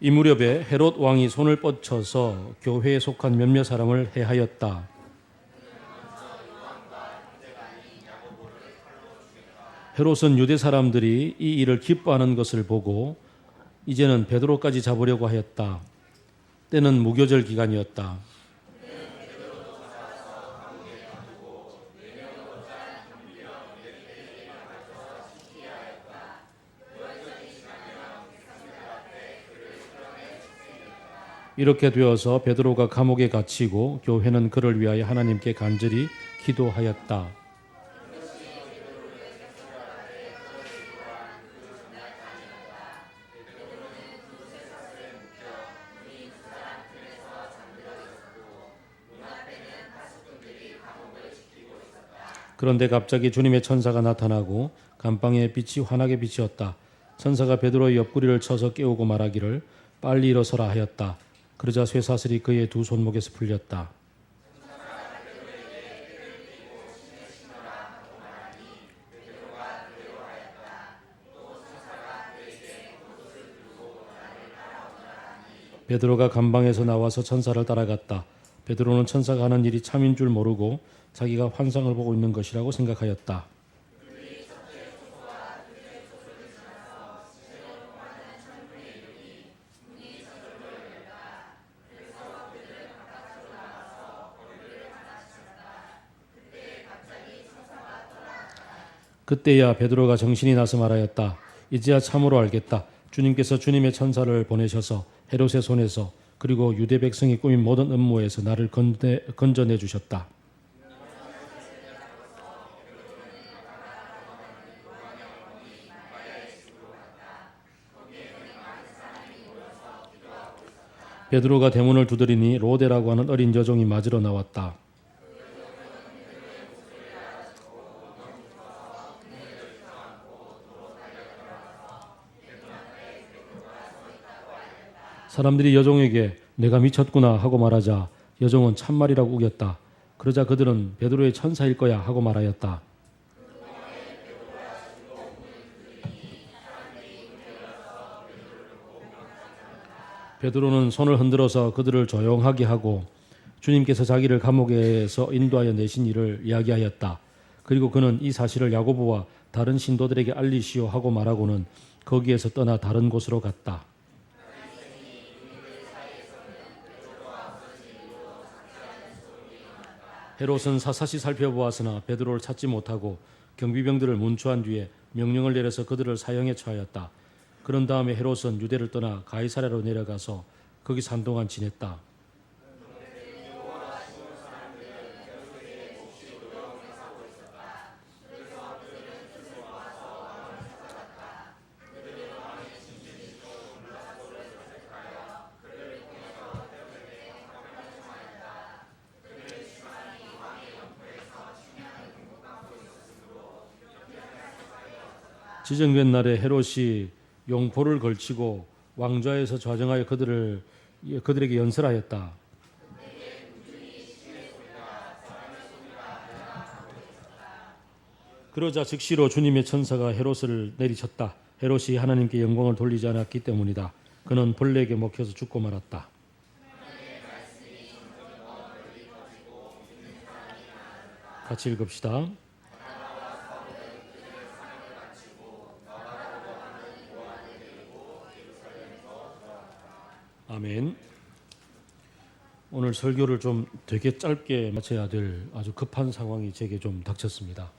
이 무렵에 헤롯 왕이 손을 뻗쳐서 교회에 속한 몇몇 사람을 해하였다. 헤롯은 유대 사람들이 이 일을 기뻐하는 것을 보고 이제는 베드로까지 잡으려고 하였다. 때는 무교절 기간이었다. 이렇게 되어서 베드로가 감옥에 갇히고 교회는 그를 위하여 하나님께 간절히 기도하였다. 그런데 갑자기 주님의 천사가 나타나고 감방의 빛이 환하게 비치었다. 천사가 베드로의 옆구리를 쳐서 깨우고 말하기를 빨리 일어서라 하였다. 그러자 쇠사슬이 그의 두 손목에서 풀렸다. 베드로가 감방에서 나와서 천사를 따라갔다. 베드로는 천사가 하는 일이 참인 줄 모르고 자기가 환상을 보고 있는 것이라고 생각하였다. 그때야 베드로가 정신이 나서 말하였다. 이제야 참으로 알겠다. 주님께서 주님의 천사를 보내셔서 헤롯의 손에서 그리고 유대 백성이 꾸민 모든 음모에서 나를 건져내 주셨다. 베드로가 대문을 두드리니 로데라고 하는 어린 여종이 맞으러 나왔다. 사람들이 여종에게 내가 미쳤구나 하고 말하자 여종은 참말이라고 우겼다. 그러자 그들은 베드로의 천사일 거야 하고 말하였다. 베드로는 손을 흔들어서 그들을 조용하게 하고 주님께서 자기를 감옥에서 인도하여 내신 일을 이야기하였다. 그리고 그는 이 사실을 야고보와 다른 신도들에게 알리시오 하고 말하고는 거기에서 떠나 다른 곳으로 갔다. 헤롯은 사사시 살펴보았으나 베드로를 찾지 못하고 경비병들을 문초한 뒤에 명령을 내려서 그들을 사형에 처하였다. 그런 다음에 헤롯은 유대를 떠나 가이사랴로 내려가서 거기서 한동안 지냈다. 지정된 날에 헤롯이 용포를 걸치고 왕좌에서 좌정하여 그들에게 연설하였다. 그러자 즉시로 주님의 천사가 헤롯을 내리쳤다. 헤롯이 하나님께 영광을 돌리지 않았기 때문이다. 그는 벌레에게 먹혀서 죽고 말았다. 같이 읽읍시다. 아멘. 오늘 설교를 좀 되게 짧게 마쳐야 될 아주 급한 상황이 제게 좀 닥쳤습니다.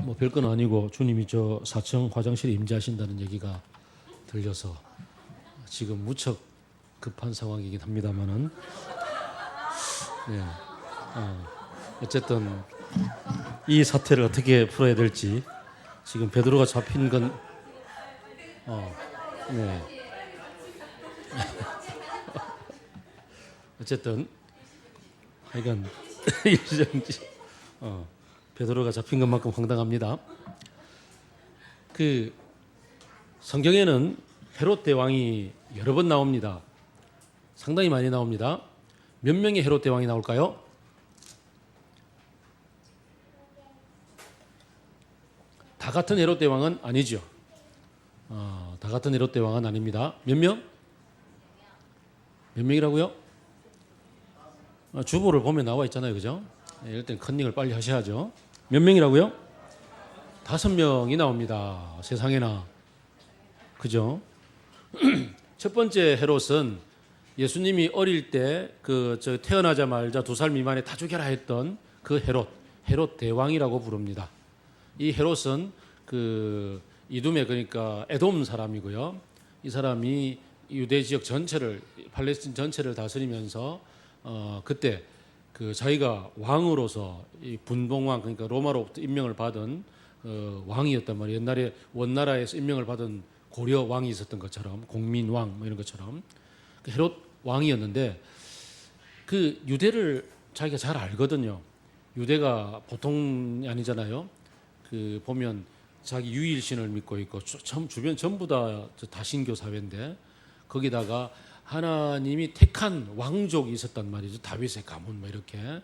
뭐 별건 아니고 주님이 저 4층 화장실에 임재하신다는 얘기가 들려서 지금 무척 급한 상황이긴 합니다만은 네. 어쨌든 이 사태를 어떻게 풀어야 될지 지금 베드로가 잡힌 건 네. 어쨌든 하여간 일정지 베드로가 잡힌 것만큼 황당합니다. 그 성경에는 헤롯 대왕이 여러 번 나옵니다. 상당히 많이 나옵니다. 몇 명의 헤롯 대왕이 나올까요? 다 같은 헤롯 대왕은 아니죠. 다 같은 헤롯 대왕은 아닙니다. 몇 명? 몇 명이라고요? 주보를 보면 나와 있잖아요, 그죠? 일단 컨닝을 빨리 하셔야죠. 몇 명이라고요? 5명이 나옵니다. 세상에나, 그죠? 첫 번째 헤롯은 예수님이 어릴 때 태어나자마자 2살 미만에 다 죽여라 했던 그 헤롯 대왕이라고 부릅니다. 이 헤롯은 이두메, 그러니까 에돔 사람이고요. 이 사람이 유대 지역 전체를, 팔레스틴 전체를 다스리면서 그때 자기가 왕으로서 이 분봉왕, 그러니까 로마로부터 임명을 받은 왕이었단 말이에요. 옛날에 원나라에서 임명을 받은 고려 왕이 있었던 것처럼, 공민왕 뭐 이런 것처럼 헤롯 왕이었는데 그 유대를 자기가 잘 알거든요. 유대가 보통이 아니잖아요. 보면 자기 유일신을 믿고 있고 주변 전부 다 다신교 사회인데 거기다가 하나님이 택한 왕족이 있었단 말이죠. 다윗의 가문 뭐 이렇게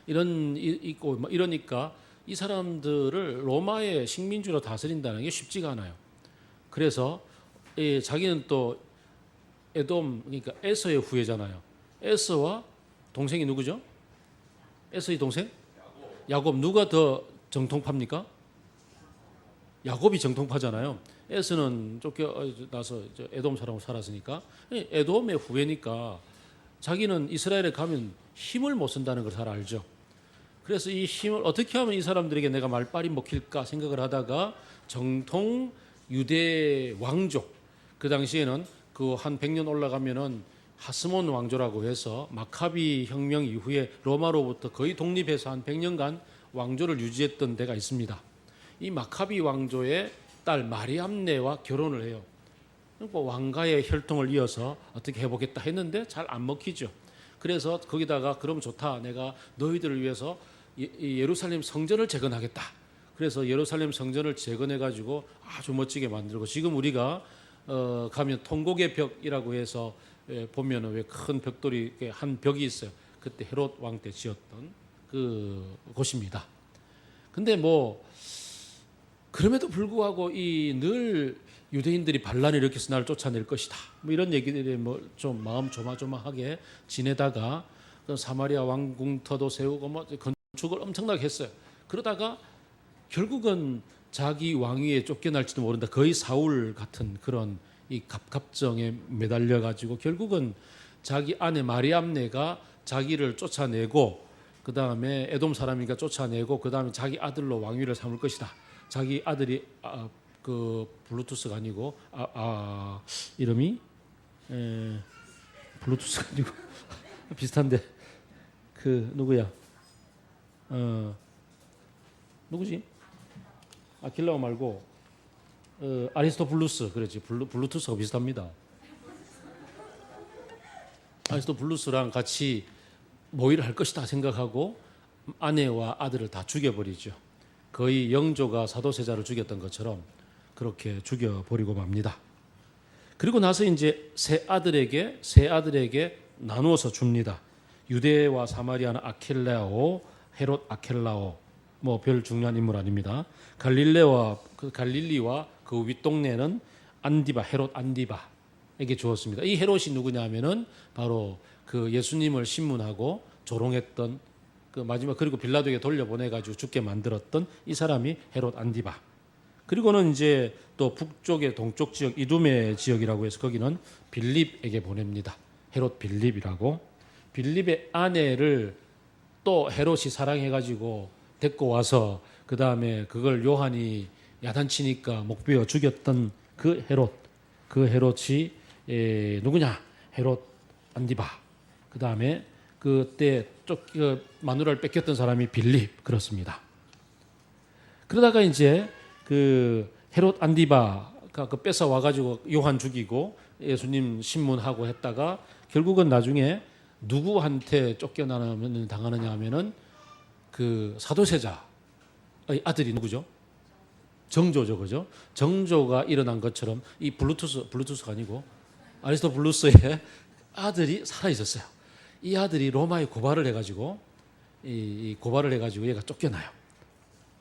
있고 뭐 이러니까 이 사람들을 로마의 식민지로 다스린다는 게 쉽지가 않아요. 그래서 자기는 또 에돔, 그러니까 에서의 후예잖아요. 에서와 동생이 누구죠? 에서의 동생? 야곱. 누가 더 정통파입니까? 야곱이 정통파잖아요. 에서는 쫓겨나서 에돔 사람으로 살았으니까 에돔의 후예니까 자기는 이스라엘에 가면 힘을 못 쓴다는 걸 잘 알죠. 그래서 이 힘을 어떻게 하면 이 사람들에게 내가 말빨이 먹힐까 생각을 하다가 정통 유대 왕족, 그 당시에는 한 100년 올라가면은 하스몬 왕조라고 해서 마카비 혁명 이후에 로마로부터 거의 독립해서 한 100년간 왕조를 유지했던 데가 있습니다. 이 마카비 왕조의 딸 마리암네와 결혼을 해요. 그러니까 왕가의 혈통을 이어서 어떻게 해보겠다 했는데 잘 안 먹히죠. 그래서 거기다가 그럼 좋다, 내가 너희들을 위해서 예루살렘 성전을 재건하겠다. 그래서 예루살렘 성전을 재건해가지고 아주 멋지게 만들고, 지금 우리가 가면 통곡의 벽이라고 해서 보면은 왜 큰 벽돌이 한 벽이 있어요. 그때 헤롯 왕 때 지었던 그 곳입니다. 근데 그럼에도 불구하고 늘 유대인들이 반란을 일으켜서 나를 쫓아낼 것이다, 뭐 이런 얘기들이 좀 마음 조마조마하게 지내다가 사마리아 왕궁터도 세우고 건축을 엄청나게 했어요. 그러다가 결국은 자기 왕위에 쫓겨날지도 모른다. 거의 사울 같은 그런 이 갑갑정에 매달려 가지고 결국은 자기 아내 마리암네가 자기를 쫓아내고, 그 다음에 에돔 사람이니까 쫓아내고, 그 다음에 자기 아들로 왕위를 삼을 것이다. 자기 아들이 블루투스가 아니고 이름이 블루투스가 아니고 비슷한데 누구야? 누구지? 아킬라오 말고 아리스토블루스. 그렇지. 블루투스하고 비슷합니다. 아리스토블루스랑 같이 모의를 할 것이다 생각하고 아내와 아들을 다 죽여버리죠. 거의 영조가 사도세자를 죽였던 것처럼 그렇게 죽여버리고 맙니다. 그리고 나서 이제 세 아들에게 나누어서 줍니다. 유대와 사마리아는 아켈라오, 헤롯 아켈라오, 별 중요한 인물 아닙니다. 갈릴리와 그 윗동네는 안디바, 헤롯 안디바에게 주었습니다. 이 헤롯이 누구냐면은 바로 그 예수님을 신문하고 조롱했던 마지막, 그리고 빌라도에게 돌려보내가지고 죽게 만들었던 이 사람이 헤롯 안디바. 그리고는 이제 또 북쪽의 동쪽 지역, 이두메 지역이라고 해서 거기는 빌립에게 보냅니다. 헤롯 빌립이라고. 빌립의 아내를 또 헤롯이 사랑해가지고 데리고 와서 그 다음에 그걸 요한이 야단치니까 목베어 죽였던 그 헤롯이 누구냐? 헤롯 안디바. 그 다음에 그때 마누라를 뺏겼던 사람이 빌립. 그렇습니다. 그러다가 이제 헤롯 안디바가 뺏어 와가지고 요한 죽이고 예수님 신문하고 했다가 결국은 나중에 누구한테 쫓겨나면 당하느냐 하면은 사도세자의 아들이 누구죠? 정조죠, 그죠? 정조가 일어난 것처럼 이 블루투스가 아니고 아리스토블루스의 아들이 살아 있었어요. 이 아들이 로마에 고발을 해가지고 얘가 쫓겨나요.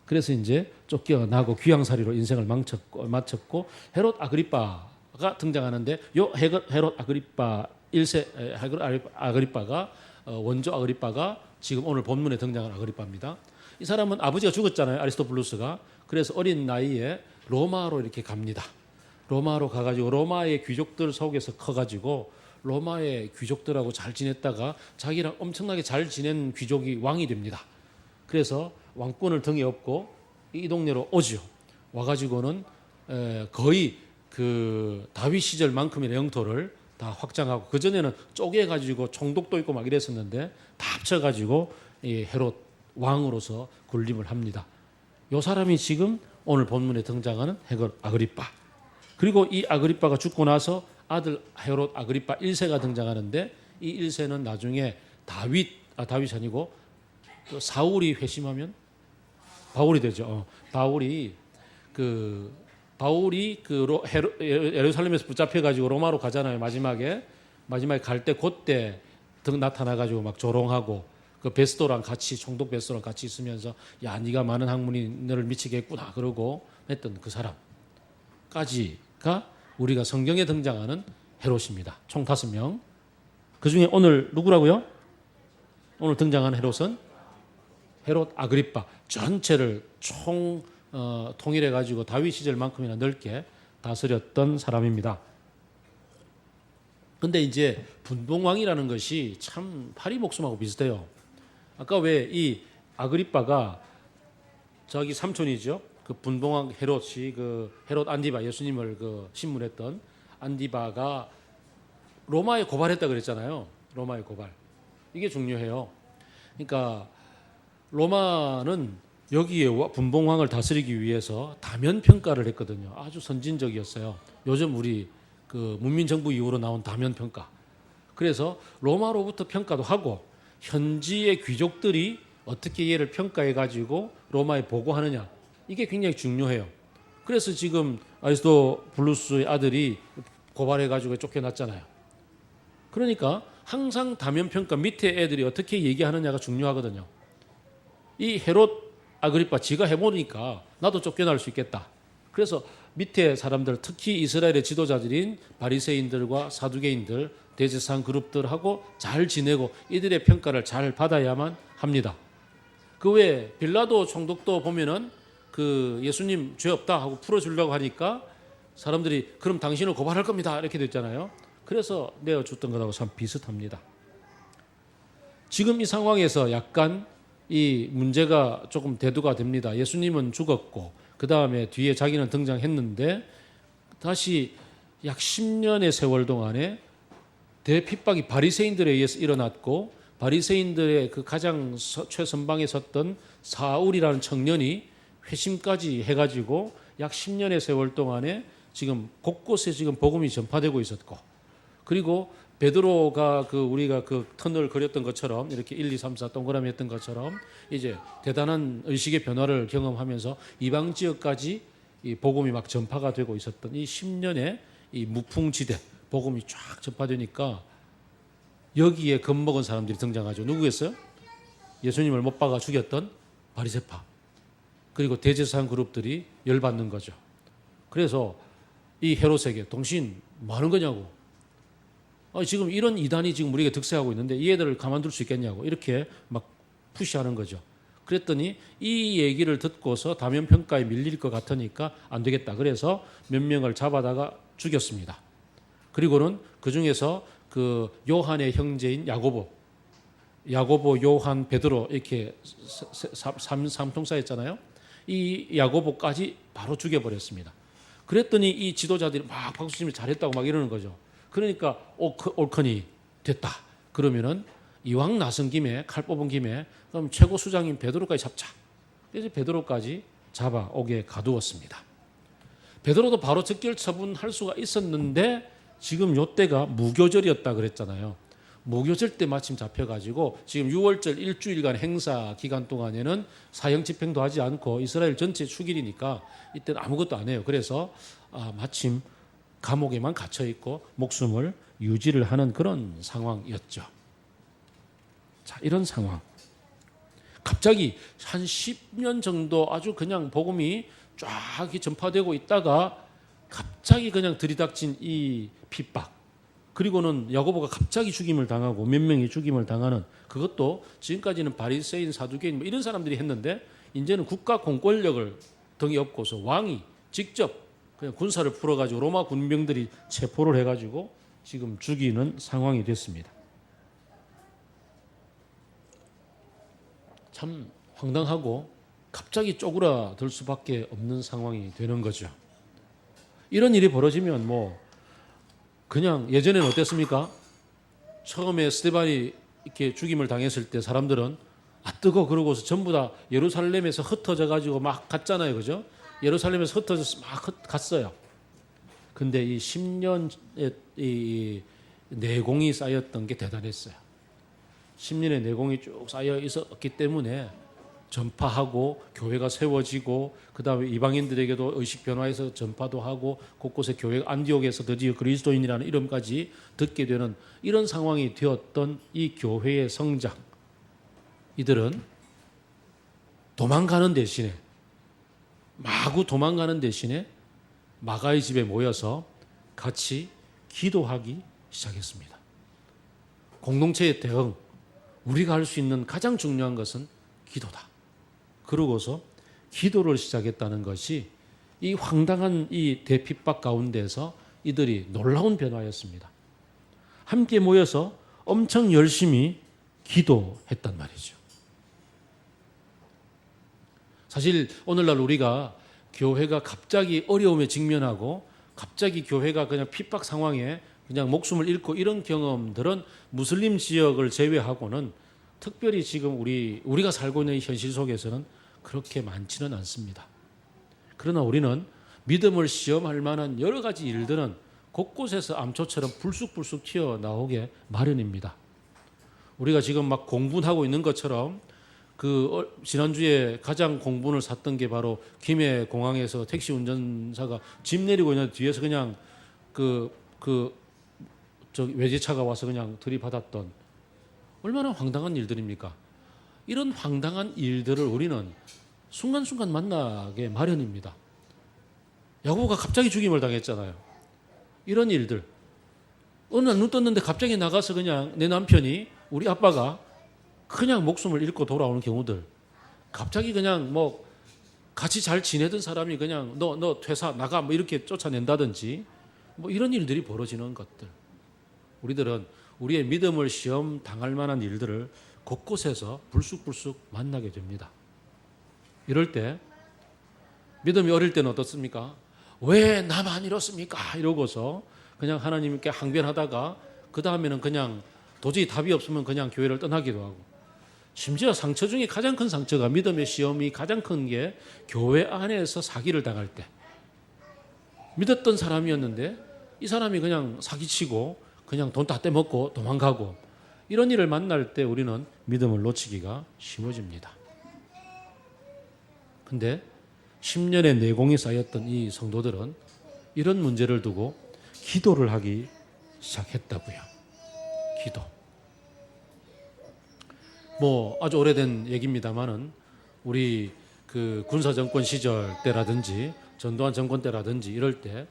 그래서 이제 쫓겨나고 귀양살이로 인생을 마쳤고 헤롯 아그리빠가 등장하는데 요 헤롯 아그리빠 1세 헤롯 아그리빠가 원조 아그리빠가 지금 오늘 본문에 등장한 아그리빠입니다. 이 사람은 아버지가 죽었잖아요. 아리스토블루스가. 그래서 어린 나이에 로마로 이렇게 갑니다. 로마로 가가지고 로마의 귀족들 속에서 커가지고 로마의 귀족들하고 잘 지냈다가 자기랑 엄청나게 잘 지낸 귀족이 왕이 됩니다. 그래서 왕권을 등에 업고 이 동네로 오죠. 와가지고는 거의 그 다윗 시절만큼의 영토를 다 확장하고, 그 전에는 쪼개가지고 총독도 있고 막 이랬었는데 다 합쳐가지고 이 헤롯 왕으로서 군림을 합니다. 이 사람이 지금 오늘 본문에 등장하는 헤롯 아그리빠. 그리고 이 아그리빠가 죽고 나서 아들 헤롯 아그리빠 1세가 등장하는데, 이 1세는 나중에 다윗이 아니고 또 사울이 회심하면 바울이 되죠. 바울이 예루살렘에서 붙잡혀 가지고 로마로 가잖아요. 마지막에 갈 때 그때 나타나 가지고 막 조롱하고, 그 베스도랑 같이, 총독 베스도랑 같이 있으면서 야 네가 많은 학문이 너를 미치겠구나 그러고 했던 그 사람까지가 우리가 성경에 등장하는 헤롯입니다. 총 5명. 그 중에 오늘 누구라고요? 오늘 등장하는 헤롯은 헤롯 아그리빠. 전체를 통일해 가지고 다윗 시절만큼이나 넓게 다스렸던 사람입니다. 근데 이제 분봉왕이라는 것이 참 파리 목숨하고 비슷해요. 아까 왜 이 아그리빠가 자기 삼촌이죠. 그 분봉왕 헤롯이 그 헤롯 안디바, 예수님을 그 신문했던 안디바가 로마에 고발했다 그랬잖아요. 로마에 고발. 이게 중요해요. 그러니까 로마는 여기에 분봉왕을 다스리기 위해서 다면 평가를 했거든요. 아주 선진적이었어요. 요즘 우리 그 문민정부 이후로 나온 다면 평가. 그래서 로마로부터 평가도 하고 현지의 귀족들이 어떻게 얘를 평가해 가지고 로마에 보고하느냐, 이게 굉장히 중요해요. 그래서 지금 아리스토블루스의 아들이 고발해 가지고 쫓겨났잖아요. 그러니까 항상 다면 평가, 밑에 애들이 어떻게 얘기하느냐가 중요하거든요. 이 헤롯 아그리빠 지가 해보니까 나도 쫓겨날 수 있겠다. 그래서 밑에 사람들, 특히 이스라엘의 지도자들인 바리새인들과 사두개인들, 대제사장 그룹들하고 잘 지내고 이들의 평가를 잘 받아야만 합니다. 그 외에 빌라도 총독도 보면은 그 예수님 죄 없다 하고 풀어주려고 하니까 사람들이 그럼 당신을 고발할 겁니다 이렇게 됐잖아요. 그래서 내어줬던 것하고 참 비슷합니다. 지금 이 상황에서 약간 이 문제가 조금 대두가 됩니다. 예수님은 죽었고 그 다음에 뒤에 자기는 등장했는데 다시 약 10년의 세월 동안에 대핍박이 바리새인들에 의해서 일어났고, 바리새인들의 그 가장 최선방에 섰던 사울이라는 청년이 회심까지 해가지고 약 10년의 세월 동안에 지금 곳곳에 지금 복음이 전파되고 있었고, 그리고 베드로가 우리가 그 터널 그렸던 것처럼 이렇게 1, 2, 3, 4 동그라미 했던 것처럼 이제 대단한 의식의 변화를 경험하면서 이방 지역까지 이 복음이 막 전파가 되고 있었던 이 10년의 이 무풍지대 복음이 쫙 전파되니까 여기에 겁먹은 사람들이 등장하죠. 누구겠어요? 예수님을 못 박아 죽였던 바리새파, 그리고 대제사장 그룹들이 열받는 거죠. 그래서 이 헤롯에게 당신 뭐 하는 거냐고, 지금 이런 이단이 지금 우리에게 득세하고 있는데 이 애들을 가만둘 수 있겠냐고 이렇게 막 푸시하는 거죠. 그랬더니 이 얘기를 듣고서 다면평가에 밀릴 것 같으니까 안 되겠다. 그래서 몇 명을 잡아다가 죽였습니다. 그리고는 그 중에서 그 요한의 형제인 야고보, 요한, 베드로 이렇게 삼통사였잖아요. 이 야고보까지 바로 죽여버렸습니다. 그랬더니 이 지도자들이 막 박수치며 잘했다고 막 이러는 거죠. 그러니까 옳거니 됐다. 그러면은 이왕 나선 김에, 칼 뽑은 김에 그럼 최고 수장인 베드로까지 잡자. 그래서 베드로까지 잡아오게 가두었습니다. 베드로도 바로 즉결 처분할 수가 있었는데 지금 요때가 무교절이었다 그랬잖아요. 무교절 때 마침 잡혀가지고 지금 6월절 일주일간 행사 기간 동안에는 사형 집행도 하지 않고 이스라엘 전체 축일이니까 이때는 아무것도 안 해요. 그래서 마침 감옥에만 갇혀 있고 목숨을 유지를 하는 그런 상황이었죠. 자, 이런 상황. 갑자기 한 10년 정도 아주 그냥 복음이 쫙 전파되고 있다가 갑자기 그냥 들이닥친 이 핍박, 그리고는 야고보가 갑자기 죽임을 당하고 몇 명이 죽임을 당하는, 그것도 지금까지는 바리새인, 사두개인 뭐 이런 사람들이 했는데 이제는 국가 공권력을 등에 업고서 왕이 직접 그냥 군사를 풀어가지고 로마 군병들이 체포를 해가지고 지금 죽이는 상황이 됐습니다. 참 황당하고 갑자기 쪼그라들 수밖에 없는 상황이 되는 거죠. 이런 일이 벌어지면 뭐 그냥 예전에는 어땠습니까? 처음에 스데반이 이렇게 죽임을 당했을 때 사람들은 뜨거 그러고서 전부 다 예루살렘에서 흩어져 가지고 막 갔잖아요, 그죠? 예루살렘에서 흩어져서 막 갔어요. 근데 이 10년의 이 내공이 쌓였던 게 대단했어요. 10년의 내공이 쭉 쌓여 있었기 때문에 전파하고 교회가 세워지고 그다음에 이방인들에게도 의식 변화해서 전파도 하고 곳곳에 교회 안디옥에서 드디어 그리스도인이라는 이름까지 듣게 되는 이런 상황이 되었던 이 교회의 성장, 이들은 도망가는 대신에 마구 도망가는 대신에 마가의 집에 모여서 같이 기도하기 시작했습니다. 공동체의 대응, 우리가 할 수 있는 가장 중요한 것은 기도다. 그러고서 기도를 시작했다는 것이 이 황당한 이 대핍박 가운데서 이들이 놀라운 변화였습니다. 함께 모여서 엄청 열심히 기도했단 말이죠. 사실 오늘날 우리가 교회가 갑자기 어려움에 직면하고 갑자기 교회가 그냥 핍박 상황에 그냥 목숨을 잃고 이런 경험들은 무슬림 지역을 제외하고는 특별히 지금 우리가 살고 있는 현실 속에서는 그렇게 많지는 않습니다. 그러나 우리는 믿음을 시험할 만한 여러 가지 일들은 곳곳에서 암초처럼 불쑥불쑥 튀어나오게 마련입니다. 우리가 지금 막 공분하고 있는 것처럼 지난주에 가장 공분을 샀던 게 바로 김해 공항에서 택시 운전사가 짐 내리고 있는 뒤에서 그냥 외제차가 와서 그냥 들이받았던, 얼마나 황당한 일들입니까? 이런 황당한 일들을 우리는 순간순간 만나게 마련입니다. 야고보가 갑자기 죽임을 당했잖아요. 이런 일들. 어느 날 눈 떴는데 갑자기 나가서 그냥 내 남편이, 우리 아빠가 그냥 목숨을 잃고 돌아오는 경우들. 갑자기 그냥 뭐 같이 잘 지내던 사람이 그냥 너 퇴사 나가 뭐 이렇게 쫓아낸다든지 뭐 이런 일들이 벌어지는 것들. 우리들은 우리의 믿음을 시험 당할 만한 일들을 곳곳에서 불쑥불쑥 만나게 됩니다. 이럴 때 믿음이 어릴 때는 어떻습니까? 왜 나만 이렇습니까? 이러고서 그냥 하나님께 항변하다가 그 다음에는 그냥 도저히 답이 없으면 그냥 교회를 떠나기도 하고, 심지어 상처 중에 가장 큰 상처가, 믿음의 시험이 가장 큰 게 교회 안에서 사기를 당할 때, 믿었던 사람이었는데 이 사람이 그냥 사기치고 그냥 돈 다 떼먹고 도망가고, 이런 일을 만날 때 우리는 믿음을 놓치기가 쉬워집니다. 근데 10년의 내공이 쌓였던 이 성도들은 이런 문제를 두고 기도를 하기 시작했다고요. 기도. 뭐 아주 오래된 얘기입니다만은 우리 그 군사정권 시절 때라든지 전두환 정권 때라든지 이럴 때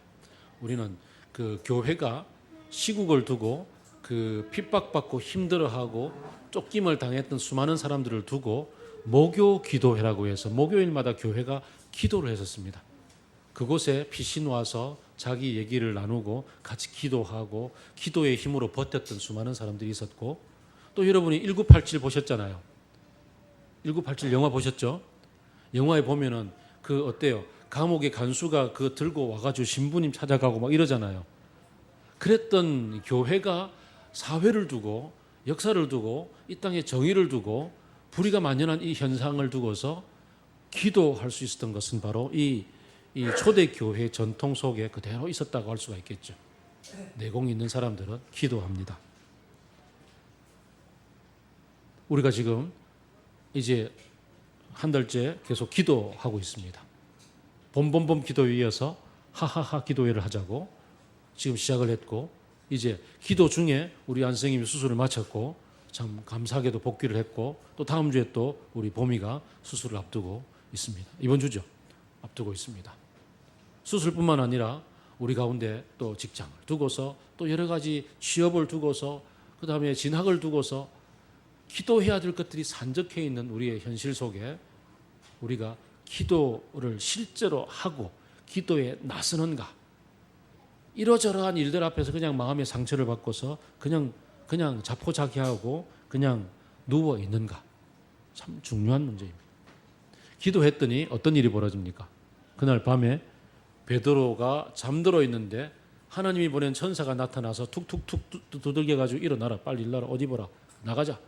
우리는 그 교회가 시국을 두고 그 핍박받고 힘들어하고 쫓김을 당했던 수많은 사람들을 두고 모교 기도회라고 해서 목요일마다 교회가 기도를 했었습니다. 그곳에 피신 와서 자기 얘기를 나누고 같이 기도하고 기도의 힘으로 버텼던 수많은 사람들이 있었고, 또 여러분이 1987 보셨잖아요. 1987 영화 보셨죠? 영화에 보면은 어때요? 감옥의 간수가 들고 와가지고 신부님 찾아가고 막 이러잖아요. 그랬던 교회가 사회를 두고 역사를 두고 이 땅에 정의를 두고 불의가 만연한 이 현상을 두고서 기도할 수 있었던 것은 바로 이 초대교회 전통 속에 그대로 있었다고 할 수가 있겠죠. 내공이 있는 사람들은 기도합니다. 우리가 지금 이제 한 달째 계속 기도하고 있습니다. 봄봄봄 기도에 이어서 하하하 기도회를 하자고 지금 시작을 했고, 이제 기도 중에 우리 안 선생님이 수술을 마쳤고 참 감사하게도 복귀를 했고 또 다음 주에 또 우리 보미가 수술을 앞두고 있습니다. 이번 주죠. 앞두고 있습니다. 수술뿐만 아니라 우리 가운데 또 직장을 두고서 또 여러 가지 취업을 두고서 그 다음에 진학을 두고서 기도해야 될 것들이 산적해 있는 우리의 현실 속에 우리가 기도를 실제로 하고 기도에 나서는가? 이러저러한 일들 앞에서 그냥 마음의 상처를 받고서 그냥 자포자기하고 그냥 누워 있는가? 참 중요한 문제입니다. 기도했더니 어떤 일이 벌어집니까? 그날 밤에 베드로가 잠들어 있는데 하나님이 보낸 천사가 나타나서 툭툭툭 두들겨 가지고 일어나라, 빨리 일어나라, 어디 보라, 나가자.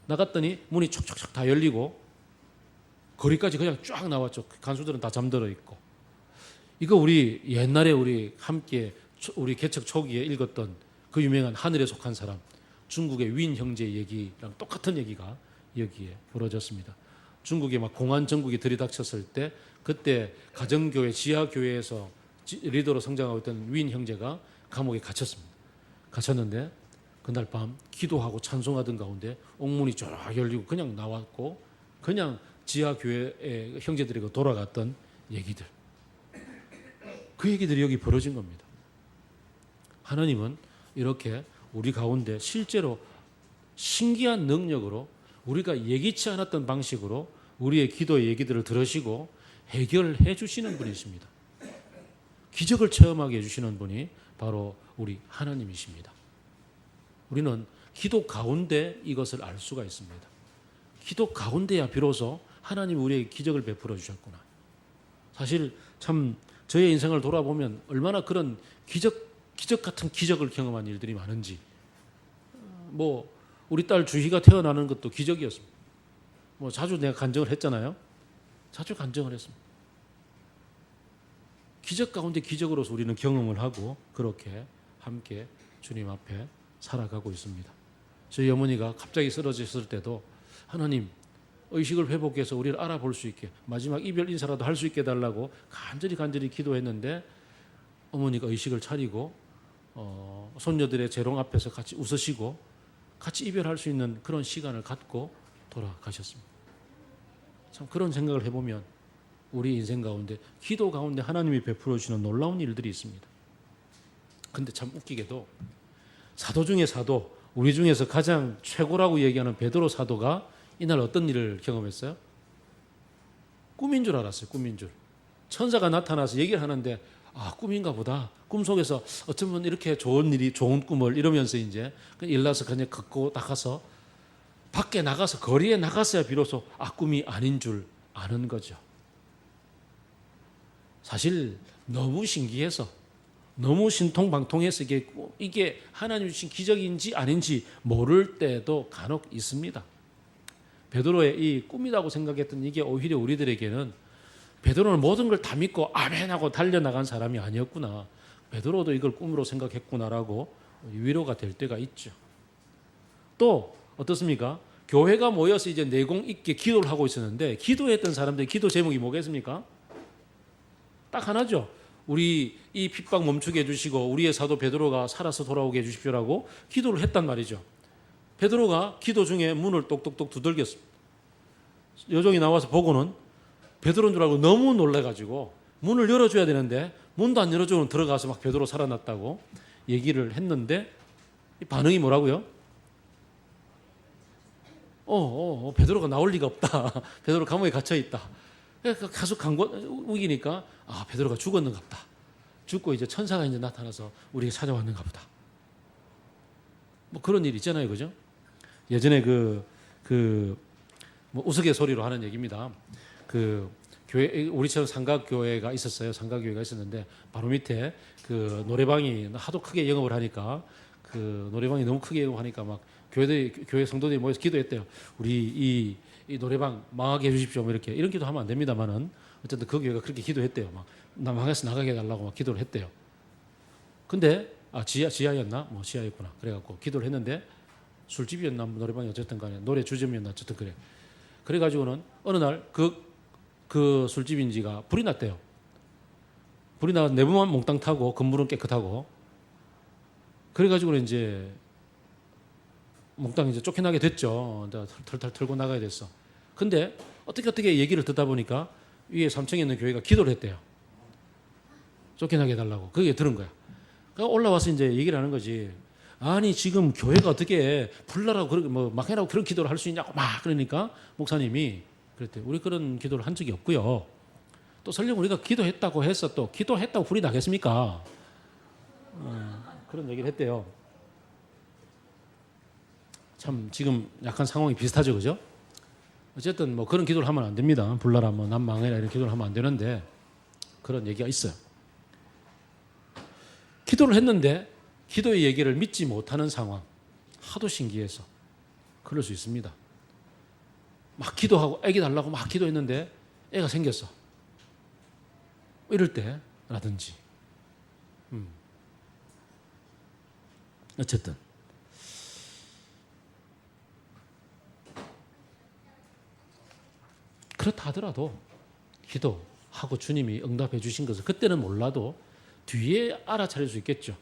나갔더니 문이 촉촉촉 다 열리고 거리까지 그냥 쫙 나왔죠. 간수들은 다 잠들어 있고. 이거 우리 옛날에 우리 함께 우리 개척 초기에 읽었던 그 유명한 하늘에 속한 사람 중국의 윈 형제 얘기랑 똑같은 얘기가 여기에 벌어졌습니다. 중국에 막 공안 정국이 들이닥쳤을 때 그때 가정교회 지하교회에서 리더로 성장하고 있던 윈 형제가 감옥에 갇혔습니다. 갇혔는데 그날 밤 기도하고 찬송하던 가운데 옥문이 쫙 열리고 그냥 나왔고 그냥 지하교회의 형제들에게 돌아갔던 얘기들. 그 얘기들이 여기 벌어진 겁니다. 하나님은 이렇게 우리 가운데 실제로 신기한 능력으로 우리가 예기치 않았던 방식으로 우리의 기도의 얘기들을 들으시고 해결해 주시는 분이십니다. 기적을 체험하게 해주시는 분이 바로 우리 하나님이십니다. 우리는 기도 가운데 이것을 알 수가 있습니다. 기도 가운데야 비로소 하나님이 우리에게 기적을 베풀어 주셨구나. 사실 참 저의 인생을 돌아보면 얼마나 그런 기적 같은 기적을 경험한 일들이 많은지, 뭐 우리 딸 주희가 태어나는 것도 기적이었습니다. 뭐 자주 내가 간증을 했잖아요. 자주 간증을 했습니다. 기적 가운데 기적으로서 우리는 경험을 하고 그렇게 함께 주님 앞에 살아가고 있습니다. 저희 어머니가 갑자기 쓰러졌을 때도 하나님 의식을 회복해서 우리를 알아볼 수 있게 마지막 이별 인사라도 할 수 있게 해달라고 간절히 기도했는데 어머니가 의식을 차리고 손녀들의 재롱 앞에서 같이 웃으시고 같이 이별할 수 있는 그런 시간을 갖고 돌아가셨습니다. 참 그런 생각을 해보면 우리 인생 가운데 기도 가운데 하나님이 베풀어 주시는 놀라운 일들이 있습니다. 근데 참 웃기게도 사도 중에 사도, 우리 중에서 가장 최고라고 얘기하는 베드로 사도가 이날 어떤 일을 경험했어요? 꿈인 줄 알았어요. 꿈인 줄. 천사가 나타나서 얘기를 하는데 꿈인가 보다. 꿈속에서 어쩌면 이렇게 좋은 일이, 좋은 꿈을 이러면서 이제 일나서 그냥 걷고 나가서 밖에 나가서 거리에 나갔어야 비로소 꿈이 아닌 줄 아는 거죠. 사실 너무 신기해서 너무 신통방통해서 이게 하나님 주신 기적인지 아닌지 모를 때도 간혹 있습니다. 베드로의 이 꿈이라고 생각했던 이게 오히려 우리들에게는 베드로는 모든 걸 다 믿고 아멘하고 달려나간 사람이 아니었구나. 베드로도 이걸 꿈으로 생각했구나라고 위로가 될 때가 있죠. 또 어떻습니까? 교회가 모여서 이제 내공 있게 기도를 하고 있었는데 기도했던 사람들의 기도 제목이 뭐겠습니까? 딱 하나죠. 우리 이 핍박 멈추게 해주시고 우리의 사도 베드로가 살아서 돌아오게 해주십시오라고 기도를 했단 말이죠. 베드로가 기도 중에 문을 똑똑똑 두들겼습니다. 여종이 나와서 보고는 베드로인 줄 알고 너무 놀래가지고 문을 열어줘야 되는데 문도 안 열어주고 들어가서 막 베드로 살아났다고 얘기를 했는데 반응이 뭐라고요? 베드로가 나올 리가 없다. 베드로 감옥에 갇혀있다. 가서 우기니까 베드로가 죽었는가 보다. 죽고 이제 천사가 이제 나타나서 우리에게 찾아왔는가 보다. 뭐 그런 일 있잖아요, 그죠? 예전에 뭐 우스갯소리로 하는 얘기입니다. 교회, 우리처럼 삼각교회가 있었어요. 삼각교회가 있었는데 바로 밑에 노래방이 하도 크게 영업을 하니까 노래방이 너무 크게 영업하니까 막 교회 성도들이 모여서 기도했대요. 우리 이 노래방 망하게 해주십시오. 뭐 이런 기도 하면 안 됩니다만은 어쨌든 그 교회가 그렇게 기도했대요. 막 망해서 나가게 해달라고 막 기도를 했대요. 근데 지하였나? 뭐 지하였구나. 그래갖고 기도를 했는데 술집이었나 노래방이 어쨌든 간에 노래 주점이었나 어쨌든 그래. 그래가지고는 어느 날 그 술집인지가 불이 났대요. 불이 나서 내부만 몽땅 타고 건물은 깨끗하고 그래가지고는 이제 몽땅 이제 쫓겨나게 됐죠. 이제 털털 털고 나가야 됐어. 근데 어떻게 얘기를 듣다 보니까 위에 3층에 있는 교회가 기도를 했대요. 쫓겨나게 해달라고. 그게 들은 거야. 그러니까 올라와서 이제 얘기를 하는 거지. 아니 지금 교회가 어떻게 불나라고 그렇게 막 해라고 그런 기도를 할 수 있냐고 막 그러니까 목사님이 그랬대. 우리 그런 기도를 한 적이 없고요. 또 설령 우리가 기도했다고 해서 또 기도했다고 불이 나겠습니까? 그런 얘기를 했대요. 참 지금 약간 상황이 비슷하죠, 그죠? 어쨌든 뭐 그런 기도를 하면 안 됩니다. 불나라 뭐 난 망해라 이런 기도를 하면 안 되는데 그런 얘기가 있어요. 기도를 했는데 기도의 얘기를 믿지 못하는 상황. 하도 신기해서 그럴 수 있습니다. 막 기도하고 애기 달라고 막 기도했는데 애가 생겼어. 이럴 때라든지. 어쨌든 그렇다 하더라도 기도하고 주님이 응답해 주신 것을 그때는 몰라도 뒤에 알아차릴 수 있겠죠.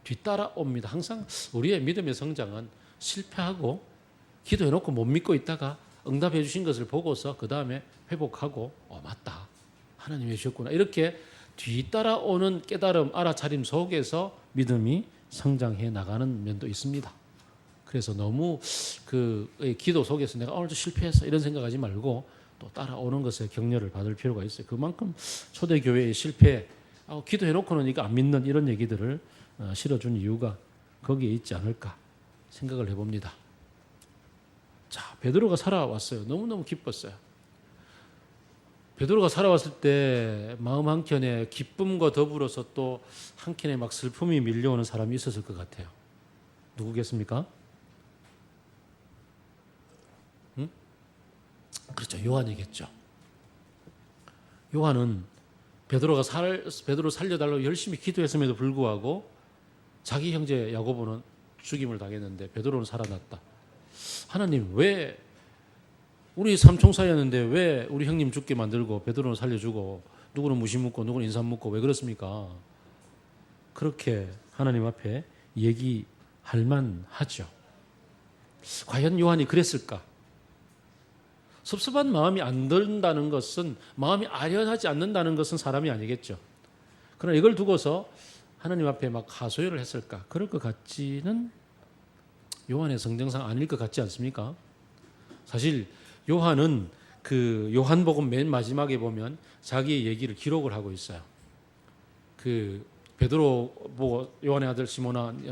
뒤따라옵니다. 항상 우리의 믿음의 성장은 실패하고 기도해놓고 못 믿고 있다가 응답해 주신 것을 보고서 그 다음에 회복하고 맞다. 하나님이 해주셨구나. 이렇게 뒤따라오는 깨달음, 알아차림 속에서 믿음이 성장해 나가는 면도 있습니다. 그래서 너무 그 기도 속에서 내가 오늘도 실패했어 이런 생각하지 말고 또 따라오는 것에 격려를 받을 필요가 있어요. 그만큼 초대교회의 실패, 기도해놓고는 이거 안 믿는 이런 얘기들을 실어준 이유가 거기에 있지 않을까 생각을 해봅니다. 자, 베드로가 살아왔어요. 너무너무 기뻤어요. 베드로가 살아왔을 때 마음 한켠에 기쁨과 더불어서 또 한켠에 막 슬픔이 밀려오는 사람이 있었을 것 같아요. 누구겠습니까? 그렇죠. 요한이겠죠. 요한은 베드로 살려달라고 열심히 기도했음에도 불구하고 자기 형제 야고보는 죽임을 당했는데 베드로는 살아났다. 하나님 왜 우리 삼총사였는데 왜 우리 형님 죽게 만들고 베드로는 살려주고 누구는 무시 묻고 누구는 인삼 묻고 왜 그렇습니까? 그렇게 하나님 앞에 얘기할 만하죠. 과연 요한이 그랬을까? 섭섭한 마음이 안 든다는 것은 마음이 아련하지 않는다는 것은 사람이 아니겠죠. 그러나 이걸 두고서 하나님 앞에 막 하소연을 했을까? 그럴 것 같지는 요한의 성정상 아닐 것 같지 않습니까? 사실 요한은 그 요한복음 맨 마지막에 보면 자기의 얘기를 기록을 하고 있어요. 그 베드로 보고 요한의 아들 시몬의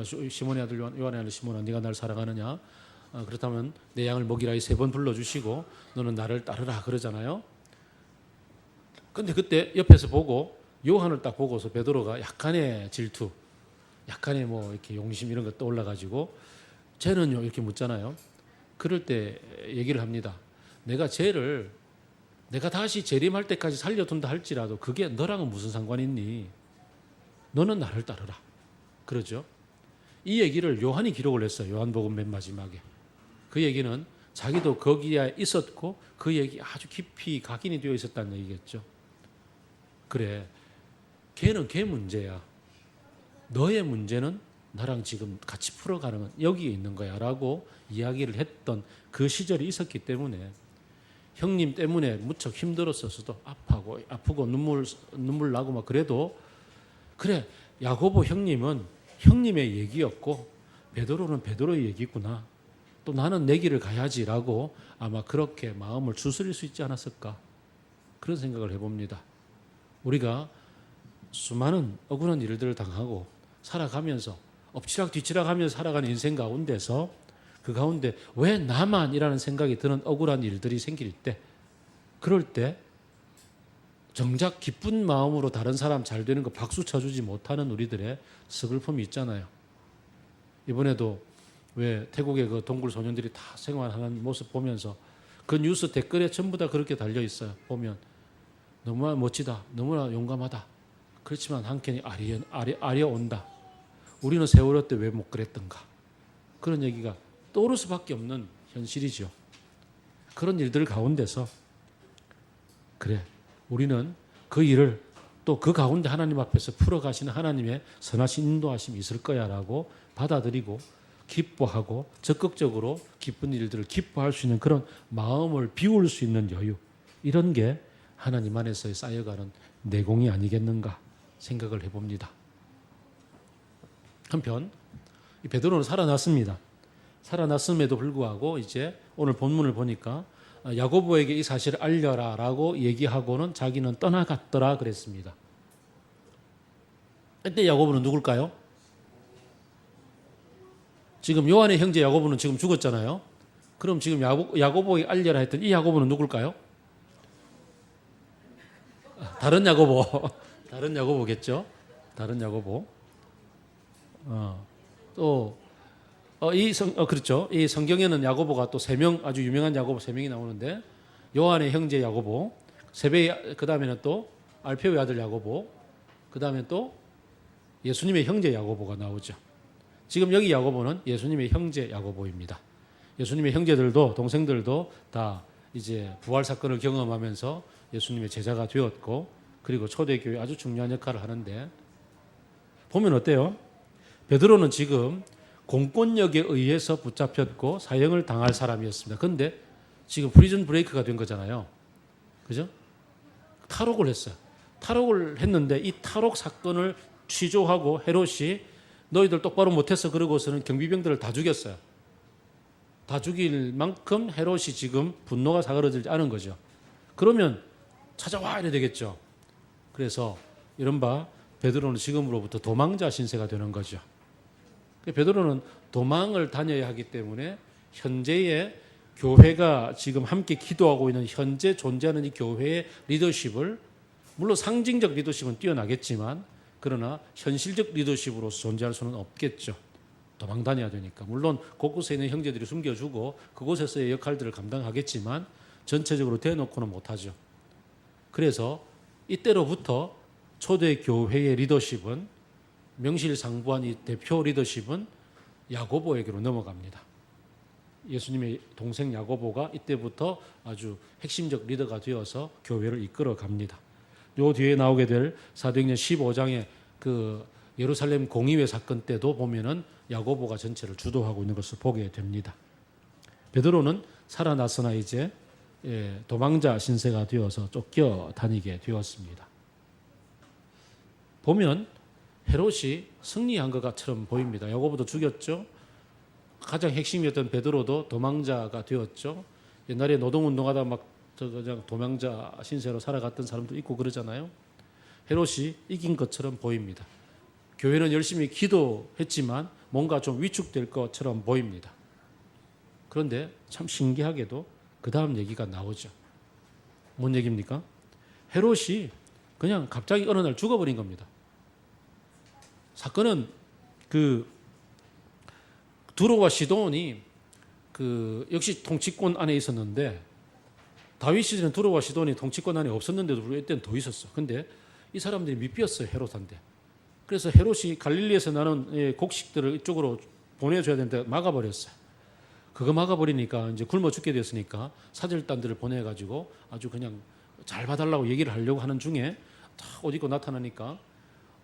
아들 요한의 아들 시몬아 네가 날 사랑하느냐? 그렇다면 내 양을 먹이라 이 3번 불러주시고 너는 나를 따르라 그러잖아요. 근데 그때 옆에서 보고 요한을 딱 보고서 베드로가 약간의 질투, 약간의 뭐 이렇게 용심 이런 거 떠올라가지고 쟤는요 이렇게 묻잖아요. 그럴 때 얘기를 합니다. 내가 다시 재림할 때까지 살려둔다 할지라도 그게 너랑은 무슨 상관이 있니? 너는 나를 따르라. 그러죠. 이 얘기를 요한이 기록을 했어요. 요한복음 맨 마지막에. 그 얘기는 자기도 거기에 있었고 그 얘기 아주 깊이 각인이 되어 있었다는 얘기겠죠. 그래, 걔는 걔 문제야. 너의 문제는 나랑 지금 같이 풀어가는 건 여기에 있는 거야 라고 이야기를 했던 그 시절이 있었기 때문에 형님 때문에 무척 힘들었어서도 아프고 눈물 나고 막 그래도 그래, 야고보 형님은 형님의 얘기였고 베드로는 베드로의 얘기구나. 또 나는 내 길을 가야지라고 아마 그렇게 마음을 추스릴 수 있지 않았을까 그런 생각을 해봅니다. 우리가 수많은 억울한 일들을 당하고 살아가면서 엎치락 뒤치락 하면서 살아가는 인생 가운데서 그 가운데 왜 나만이라는 생각이 드는 억울한 일들이 생길 때 그럴 때 정작 기쁜 마음으로 다른 사람 잘 되는 거 박수 쳐주지 못하는 우리들의 서글픔이 있잖아요. 이번에도 왜 태국의 그 동굴 소년들이 다 생활하는 모습 보면서 그 뉴스 댓글에 전부 다 그렇게 달려 있어요. 보면 너무나 멋지다, 너무나 용감하다. 그렇지만 한켠이 아려온다. 우리는 세월호 때 왜 못 그랬던가. 그런 얘기가 떠오를 수밖에 없는 현실이죠. 그런 일들 가운데서 그래, 우리는 그 일을 또 그 가운데 하나님 앞에서 풀어가시는 하나님의 선하신 인도하심이 있을 거야 라고 받아들이고 기뻐하고 적극적으로 기쁜 일들을 기뻐할 수 있는 그런 마음을 비울 수 있는 여유, 이런 게 하나님 안에서의 쌓여가는 내공이 아니겠는가 생각을 해봅니다. 한편 이 베드로는 살아났습니다. 살아났음에도 불구하고 이제 오늘 본문을 보니까 야고보에게 이 사실을 알려라라고 얘기하고는 자기는 떠나갔더라 그랬습니다. 이때 야고보는 누굴까요? 지금 요한의 형제 야고보는 지금 죽었잖아요. 그럼 지금 야고보에게 알려라 했던 이 야고보는 누굴까요? 다른 야고보. 다른 야고보겠죠. 다른 야고보. 그렇죠. 이 성경에는 야고보가 또 3명, 아주 유명한 야고보 3명이 나오는데, 요한의 형제 야고보, 그 다음에는 또 알페오의 아들 야고보, 그 다음에 또 예수님의 형제 야고보가 나오죠. 지금 여기 야고보는 예수님의 형제 야고보입니다. 예수님의 형제들도, 동생들도 다 이제 부활 사건을 경험하면서 예수님의 제자가 되었고, 그리고 초대교회 아주 중요한 역할을 하는데, 보면 어때요? 베드로는 지금 공권력에 의해서 붙잡혔고 사형을 당할 사람이었습니다. 그런데 지금 프리즌 브레이크가 된 거잖아요. 그죠? 탈옥을 했어요. 탈옥을 했는데 이 탈옥 사건을 취조하고 헤롯이 너희들 똑바로 못해서 그러고서는 경비병들을 다 죽였어요. 다 죽일 만큼 헤롯이 지금 분노가 사그러들지 않은 거죠. 그러면 찾아와 이래 되겠죠. 그래서 이른바 베드로는 지금으로부터 도망자 신세가 되는 거죠. 베드로는 도망을 다녀야 하기 때문에 현재의 교회가 지금 함께 기도하고 있는 현재 존재하는 이 교회의 리더십을, 물론 상징적 리더십은 뛰어나겠지만 그러나 현실적 리더십으로서 존재할 수는 없겠죠. 도망 다녀야 되니까. 물론 곳곳에 있는 형제들이 숨겨주고 그곳에서의 역할들을 감당하겠지만 전체적으로 대놓고는 못하죠. 그래서 이때로부터 초대교회의 리더십은, 명실상부한 이 대표 리더십은 야고보에게로 넘어갑니다. 예수님의 동생 야고보가 이때부터 아주 핵심적 리더가 되어서 교회를 이끌어 갑니다. 요 뒤에 나오게 될 사도행전 15장의 그 예루살렘 공의회 사건 때도 보면은 야고보가 전체를 주도하고 있는 것을 보게 됩니다. 베드로는 살아났으나 이제 도망자 신세가 되어서 쫓겨 다니게 되었습니다. 보면 헤롯이 승리한 것처럼 보입니다. 야고보도 죽였죠. 가장 핵심이었던 베드로도 도망자가 되었죠. 옛날에 노동운동하다 막 그냥 도망자 신세로 살아갔던 사람도 있고 그러잖아요. 헤롯이 이긴 것처럼 보입니다. 교회는 열심히 기도했지만 뭔가 좀 위축될 것처럼 보입니다. 그런데 참 신기하게도 그 다음 얘기가 나오죠. 뭔 얘기입니까? 헤롯이 그냥 갑자기 어느 날 죽어버린 겁니다. 사건은 두로와 시돈이 역시 통치권 안에 있었는데, 다윗 시대는 두로와 시돈이 통치권 안에 없었는데도 불구하고 이때는 더 있었어. 근데 이 사람들이 밑비었어요, 헤롯한테. 그래서 헤롯이 갈릴리에서 나는 곡식들을 이쪽으로 보내줘야 되는데 막아버렸어요. 그거 막아버리니까 이제 굶어 죽게 됐으니까 사절단들을 보내가지고 아주 그냥 잘 봐달라고 얘기를 하려고 하는 중에 딱 옷 입고 나타나니까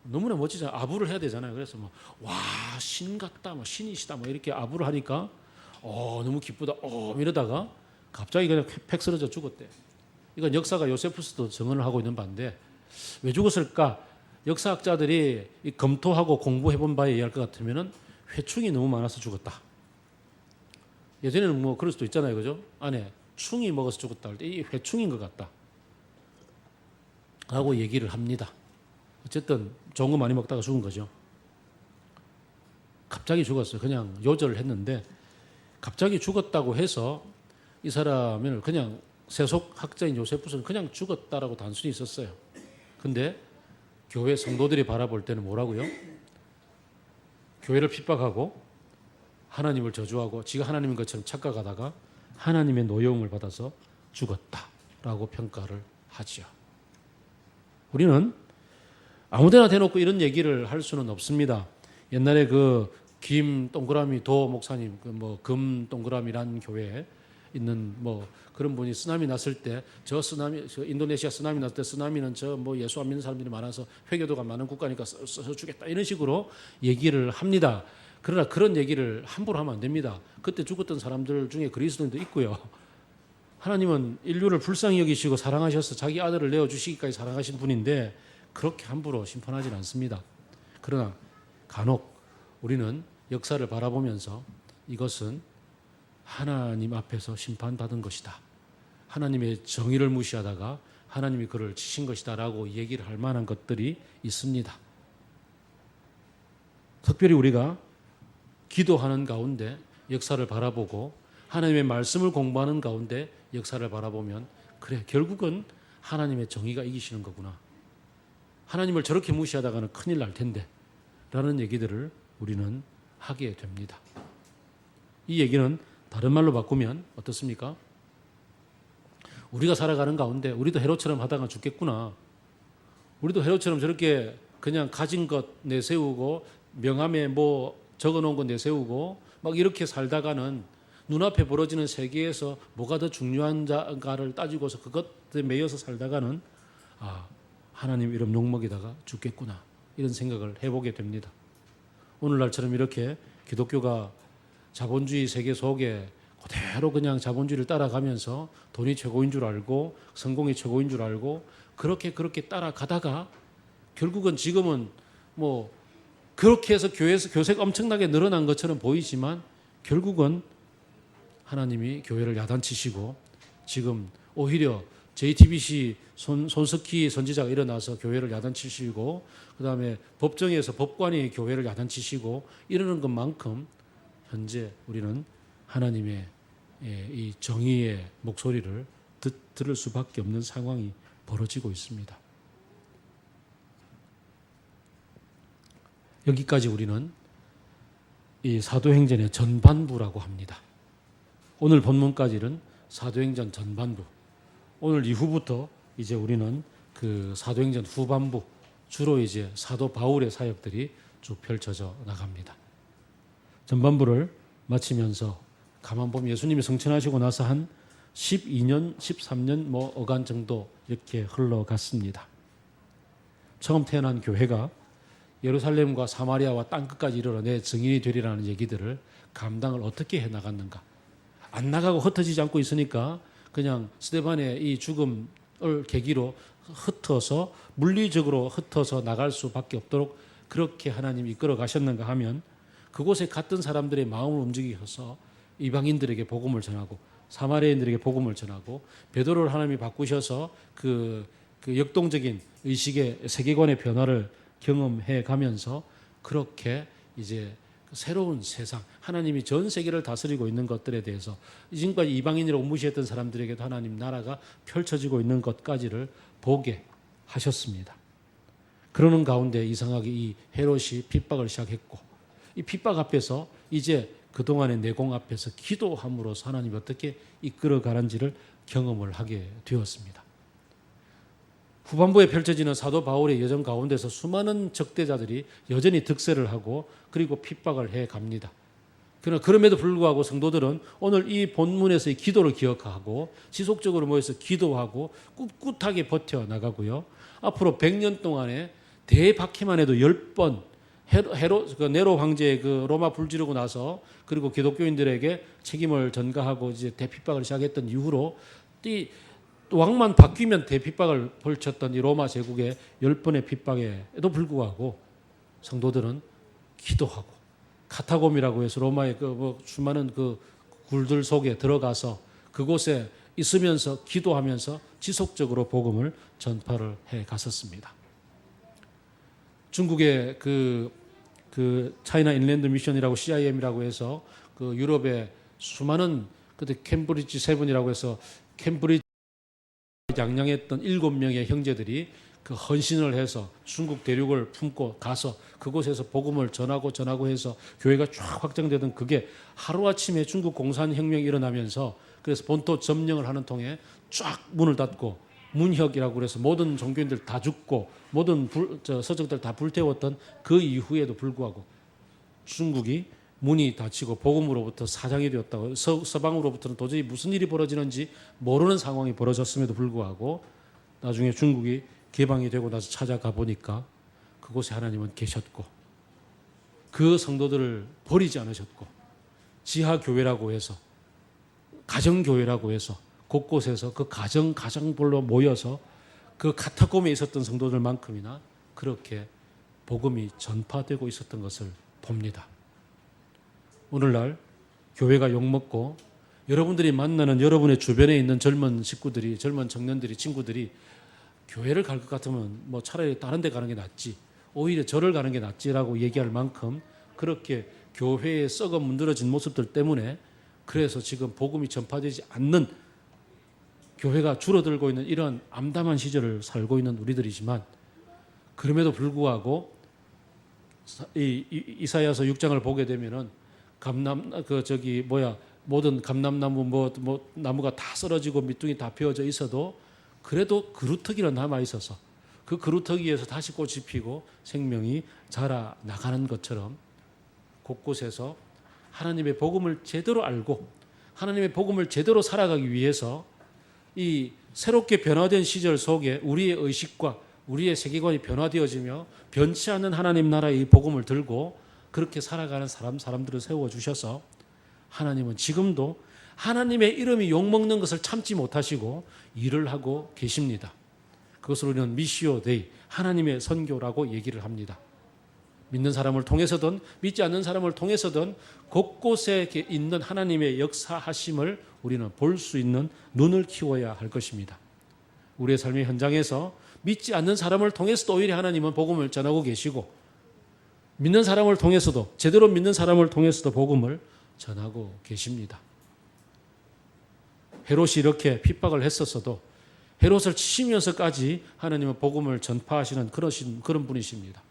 너무나 멋지잖아요. 아부를 해야 되잖아요. 그래서 와, 신 같다, 신이시다, 이렇게 아부를 하니까 너무 기쁘다, 이러다가 갑자기 그냥 팩 쓰러져 죽었대. 이건 역사가 요세푸스도 증언을 하고 있는 바인데, 왜 죽었을까? 역사학자들이 검토하고 공부해본 바에 의할 것 같으면은 회충이 너무 많아서 죽었다. 예전에는 그럴 수도 있잖아요, 그죠? 안에 충이 먹어서 죽었다 할 때 이 회충인 것 같다 라고 얘기를 합니다. 어쨌든 좋은 거 많이 먹다가 죽은 거죠. 갑자기 죽었어요. 그냥 요절을 했는데, 갑자기 죽었다고 해서 이 사람을 그냥 세속학자인 요세푸스는 그냥 죽었다라고 단순히 있었어요. 근데 교회 성도들이 바라볼 때는 뭐라고요? 교회를 핍박하고 하나님을 저주하고 지가 하나님인 것처럼 착각하다가 하나님의 노여움을 받아서 죽었다라고 평가를 하죠. 우리는 아무데나 대놓고 이런 얘기를 할 수는 없습니다. 옛날에 김 동그라미 도 목사님, 금 동그라미라는 교회에 있는 그런 분이 쓰나미 났을 때 저 인도네시아 쓰나미 났을 때 쓰나미는 예수 안 믿는 사람들이 많아서 회교도가 많은 국가니까 써서 주겠다 이런 식으로 얘기를 합니다. 그러나 그런 얘기를 함부로 하면 안 됩니다. 그때 죽었던 사람들 중에 그리스도인도 있고요. 하나님은 인류를 불쌍히 여기시고 사랑하셔서 자기 아들을 내어주시기까지 사랑하신 분인데 그렇게 함부로 심판하지는 않습니다. 그러나 간혹 우리는 역사를 바라보면서 이것은 하나님 앞에서 심판받은 것이다. 하나님의 정의를 무시하다가 하나님이 그를 치신 것이다 라고 얘기를 할 만한 것들이 있습니다. 특별히 우리가 기도하는 가운데 역사를 바라보고 하나님의 말씀을 공부하는 가운데 역사를 바라보면 그래 결국은 하나님의 정의가 이기시는 거구나. 하나님을 저렇게 무시하다가는 큰일 날 텐데 라는 얘기들을 우리는 하게 됩니다. 이 얘기는 다른 말로 바꾸면 어떻습니까? 우리가 살아가는 가운데 우리도 헤롯처럼 하다가 죽겠구나. 우리도 헤롯처럼 저렇게 그냥 가진 것 내세우고 명함에 뭐 적어놓은 것 내세우고 막 이렇게 살다가는 눈앞에 벌어지는 세계에서 뭐가 더 중요한가를 따지고서 그것에 매여서 살다가는 하나님 이름 욕먹이다가 죽겠구나 이런 생각을 해보게 됩니다. 오늘날처럼 이렇게 기독교가 자본주의 세계 속에 그대로 그냥 자본주의를 따라가면서 돈이 최고인 줄 알고 성공이 최고인 줄 알고 그렇게 따라가다가 결국은 지금은 뭐 그렇게 해서 교회에서 교세가 엄청나게 늘어난 것처럼 보이지만 결국은 하나님이 교회를 야단치시고 지금 오히려 JTBC 손석희 선지자가 일어나서 교회를 야단치시고 그다음에 법정에서 법관이 교회를 야단치시고 이러는 것만큼 현재 우리는 하나님의 이 정의의 목소리를 들을 수밖에 없는 상황이 벌어지고 있습니다. 여기까지 우리는 이 사도행전의 전반부라고 합니다. 오늘 본문까지는 사도행전 전반부. 오늘 이후부터 이제 우리는 그 사도행전 후반부, 주로 이제 사도 바울의 사역들이 쭉 펼쳐져 나갑니다. 전반부를 마치면서 가만 보면 예수님이 성천하시고 나서 한 12년, 13년 뭐 어간 정도 이렇게 흘러갔습니다. 처음 태어난 교회가 예루살렘과 사마리아와 땅끝까지 이르러 내 증인이 되리라는 얘기들을 감당을 어떻게 해 나갔는가. 안 나가고 흩어지지 않고 있으니까 그냥 스데반의 이 죽음을 계기로 흩어서 물리적으로 흩어서 나갈 수밖에 없도록 그렇게 하나님이 이끌어 가셨는가 하면 그곳에 갔던 사람들의 마음을 움직이셔서 이방인들에게 복음을 전하고 사마리아인들에게 복음을 전하고 베드로를 하나님이 바꾸셔서 그 역동적인 의식의 세계관의 변화를 경험해 가면서 그렇게 이제 새로운 세상, 하나님이 전 세계를 다스리고 있는 것들에 대해서 지금까지 이방인이라고 무시했던 사람들에게도 하나님 나라가 펼쳐지고 있는 것까지를 보게 하셨습니다. 그러는 가운데 이상하게 이 헤롯이 핍박을 시작했고 이 핍박 앞에서 이제 그동안의 내공 앞에서 기도함으로써 하나님이 어떻게 이끌어가는지를 경험을 하게 되었습니다. 후반부에 펼쳐지는 사도 바울의 여정 가운데서 수많은 적대자들이 여전히 득세를 하고 그리고 핍박을 해 갑니다. 그러나 그럼에도 불구하고 성도들은 오늘 이 본문에서의 기도를 기억하고 지속적으로 모여서 기도하고 꿋꿋하게 버텨나가고요. 앞으로 100년 동안에 대박해만 해도 10번 네로 황제의 그 로마 불지르고 나서 그리고 기독교인들에게 책임을 전가하고 이제 대핍박을 시작했던 이후로 왕만 바뀌면 대핍박을 벌쳤던 이 로마 제국의 10번의 핍박에도 불구하고 성도들은 기도하고 카타곰이라고 해서 로마의 수많은 그 굴들 속에 들어가서 그곳에 있으면서 기도하면서 지속적으로 복음을 전파를 해 갔었습니다. 중국의 그 차이나 인랜드 미션이라고 CIM이라고 해서 그 유럽의 수많은 그때 캠브리지 세븐이라고 해서 캠브리지 양양했던 7명의 형제들이 그 헌신을 해서 중국 대륙을 품고 가서 그곳에서 복음을 전하고 해서 교회가 쫙 확장되던 그게 하루아침에 중국 공산혁명이 일어나면서 그래서 본토 점령을 하는 통에 쫙 문을 닫고 문혁이라고 그래서 모든 종교인들 다 죽고 모든 서적들 다 불태웠던 그 이후에도 불구하고 중국이 문이 닫히고 복음으로부터 사장이 되었다고 서방으로부터는 도저히 무슨 일이 벌어지는지 모르는 상황이 벌어졌음에도 불구하고 나중에 중국이 개방이 되고 나서 찾아가 보니까 그곳에 하나님은 계셨고 그 성도들을 버리지 않으셨고 지하교회라고 해서 가정교회라고 해서 곳곳에서 그 가정별로 모여서 그 카타콤에 있었던 성도들만큼이나 그렇게 복음이 전파되고 있었던 것을 봅니다. 오늘날 교회가 욕먹고 여러분들이 만나는 여러분의 주변에 있는 젊은 식구들이, 젊은 청년들이, 친구들이 교회를 갈 것 같으면 뭐 차라리 다른 데 가는 게 낫지, 오히려 절을 가는 게 낫지라고 얘기할 만큼 그렇게 교회에 썩어 문드러진 모습들 때문에 그래서 지금 복음이 전파되지 않는 교회가 줄어들고 있는 이런 암담한 시절을 살고 있는 우리들이지만, 그럼에도 불구하고 이사야서 6장을 보게 되면은 모든 감람나무 나무가 다 쓰러지고 밑둥이 다 베어져 있어도 그래도 그루터기는 남아 있어서 그 그루터기에서 다시 꽃이 피고 생명이 자라 나가는 것처럼 곳곳에서 하나님의 복음을 제대로 알고 하나님의 복음을 제대로 살아가기 위해서 이 새롭게 변화된 시절 속에 우리의 의식과 우리의 세계관이 변화되어지며 변치 않는 하나님 나라의 복음을 들고 그렇게 살아가는 사람들을 세워주셔서 하나님은 지금도 하나님의 이름이 욕먹는 것을 참지 못하시고 일을 하고 계십니다. 그것을 우리는 미시오 데이, 하나님의 선교라고 얘기를 합니다. 믿는 사람을 통해서든 믿지 않는 사람을 통해서든 곳곳에 있는 하나님의 역사하심을 우리는 볼 수 있는 눈을 키워야 할 것입니다. 우리의 삶의 현장에서 믿지 않는 사람을 통해서도 오히려 하나님은 복음을 전하고 계시고, 믿는 사람을 통해서도, 제대로 믿는 사람을 통해서도 복음을 전하고 계십니다. 헤롯이 이렇게 핍박을 했었어도 헤롯을 치시면서까지 하나님은 복음을 전파하시는 그런 분이십니다.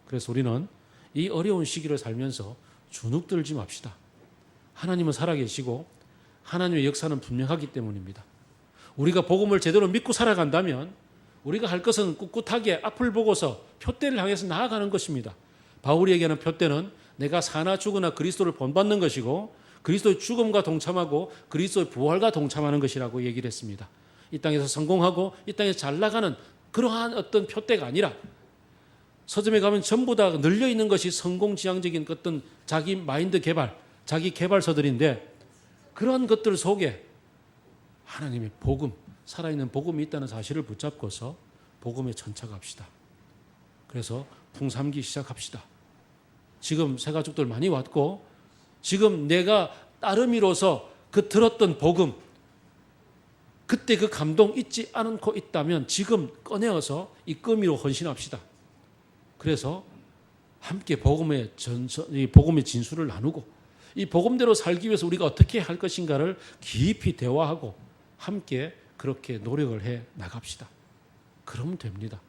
그래서 우리는 이 어려운 시기를 살면서 주눅들지 맙시다. 하나님은 살아계시고 하나님의 역사는 분명하기 때문입니다. 우리가 복음을 제대로 믿고 살아간다면 우리가 할 것은 꿋꿋하게 앞을 보고서 표대를 향해서 나아가는 것입니다. 바울이 얘기하는 표대는 내가 사나 죽으나 그리스도를 본받는 것이고 그리스도의 죽음과 동참하고 그리스도의 부활과 동참하는 것이라고 얘기를 했습니다. 이 땅에서 성공하고 이 땅에서 잘 나가는 그러한 어떤 표대가 아니라, 서점에 가면 전부 다 늘려 있는 것이 성공지향적인 어떤 자기 마인드 개발, 자기 개발서들인데, 그런 것들 속에 하나님의 복음, 살아있는 복음이 있다는 사실을 붙잡고서 복음에 전착합시다. 그래서 풍삼기 시작합시다. 지금 새 가족들 많이 왔고, 지금 내가 따름이로서 그 들었던 복음, 그때 그 감동 잊지 않고 있다면 지금 꺼내어서 이 끄미로 헌신합시다. 그래서 함께 복음의 진수를 나누고 이 복음대로 살기 위해서 우리가 어떻게 할 것인가를 깊이 대화하고 함께 그렇게 노력을 해 나갑시다. 그러면 됩니다.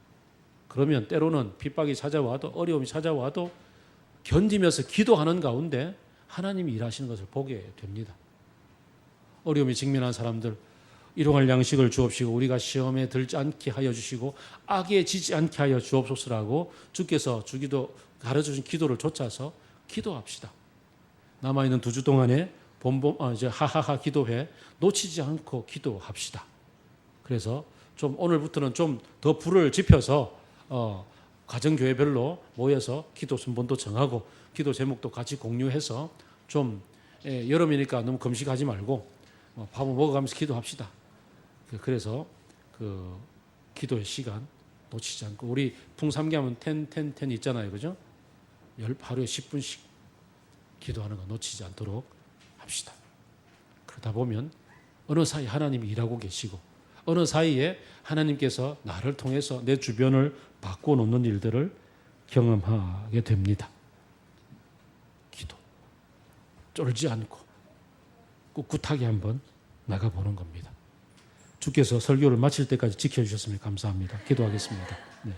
그러면 때로는 핍박이 찾아와도, 어려움이 찾아와도 견디면서 기도하는 가운데 하나님이 일하시는 것을 보게 됩니다. 어려움이 직면한 사람들, 일용할 양식을 주옵시고 우리가 시험에 들지 않게 하여 주시고 악에 지지 않게 하여 주옵소서라고 주께서 가르쳐주신 기도를 좇아서 기도합시다. 남아있는 2주 동안에 이제 하하하 기도회 놓치지 않고 기도합시다. 그래서 좀 오늘부터는 좀 더 불을 지펴서 가정교회별로 모여서 기도 순번도 정하고 기도 제목도 같이 공유해서 좀 여름이니까 너무 금식하지 말고 밥을 먹어가면서 기도합시다. 그래서 그 기도의 시간 놓치지 않고, 우리 풍삼기 하면 10 있잖아요, 그죠? 하루에 10분씩 기도하는 거 놓치지 않도록 합시다. 그러다 보면 어느 사이 하나님이 일하고 계시고 어느 사이에 하나님께서 나를 통해서 내 주변을 바꿔놓는 일들을 경험하게 됩니다. 기도 쫄지 않고 꿋꿋하게 한번 나가보는 겁니다. 주께서 설교를 마칠 때까지 지켜주셨으면 감사합니다. 기도하겠습니다. 네.